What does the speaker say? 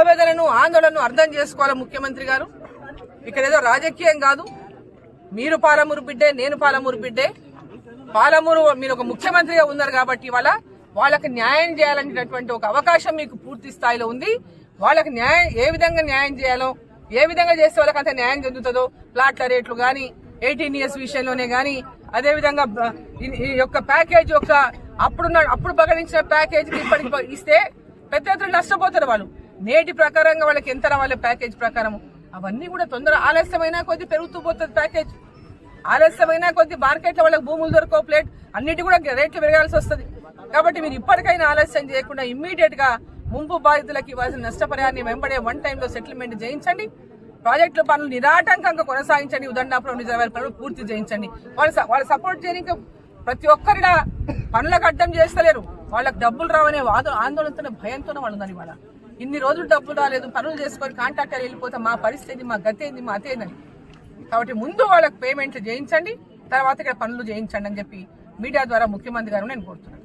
ఆవేదనను ఆందోళనను అర్థం చేసుకోవాలి ముఖ్యమంత్రి గారు. ఇక్కడ ఏదో రాజకీయం కాదు. మీరు పాలమూరు బిడ్డే, నేను పాలమూరు బిడ్డే. పాలమూరు మీరు ఒక ముఖ్యమంత్రిగా ఉన్నారు కాబట్టి ఇవాళ వాళ్ళకి న్యాయం చేయాలనేటటువంటి ఒక అవకాశం మీకు పూర్తి స్థాయిలో ఉంది. వాళ్ళకి న్యాయం ఏ విధంగా న్యాయం చేయాలో, ఏ విధంగా చేస్తే వాళ్ళకి అంత న్యాయం చెందుతుందో, ప్లాట్ల రేట్లు కానీ 18 years విషయంలోనే కానీ, అదేవిధంగా ఈ యొక్క ప్యాకేజ్ యొక్క అప్పుడు ప్రకటించిన ప్యాకేజ్ ఇప్పటికి ఇస్తే పెద్ద ఎత్తున నష్టపోతారు వాళ్ళు. నేటి ప్రకారంగా వాళ్ళకి ఎంత రావాలి ప్యాకేజ్ ప్రకారం అవన్నీ కూడా తొందర ఆలస్యమైనా కొద్ది పెరుగుతూ పోతుంది. ప్యాకేజ్ ఆలస్యమైనా కొద్ది మార్కెట్లో వాళ్ళకి భూములు దొరకో, ప్లేట్ అన్నిటి కూడా రేట్లు పెరగాల్సి వస్తుంది. కాబట్టి మీరు ఇప్పటికైనా ఆలస్యం చేయకుండా ఇమ్మీడియట్ గా ముంపు బాధితులకు ఇవ్వాల్సిన నష్టపరిహారాన్ని వెంబడే 1 time లో సెటిల్మెంట్ చేయించండి. ప్రాజెక్టుల పనులు నిరాటంకంగా కొనసాగించండి. ఉదండాపురం రిజర్వాయర్ పనులు పూర్తి చేయించండి. వాళ్ళు సపోర్ట్ చేయడానికి ప్రతి ఒక్కరిగా పనులకు అడ్డం చేస్తలేరు. వాళ్ళకి డబ్బులు రావనే ఆందోళనతో భయంతోనే వాళ్ళు ఉన్నారు. ఇవాళ ఇన్ని రోజులు డబ్బులు రాలేదు, పనులు చేసుకొని కాంట్రాక్టర్ వెళ్ళిపోతే మా పరిస్థితి, మా గతి ఏంది, మా అతేందని. కాబట్టి ముందు వాళ్ళకి పేమెంట్లు చేయించండి, తర్వాత ఇక్కడ పనులు చేయించండి అని చెప్పి మీడియా ద్వారా ముఖ్యమంత్రి గారు నేను కోరుతున్నాను.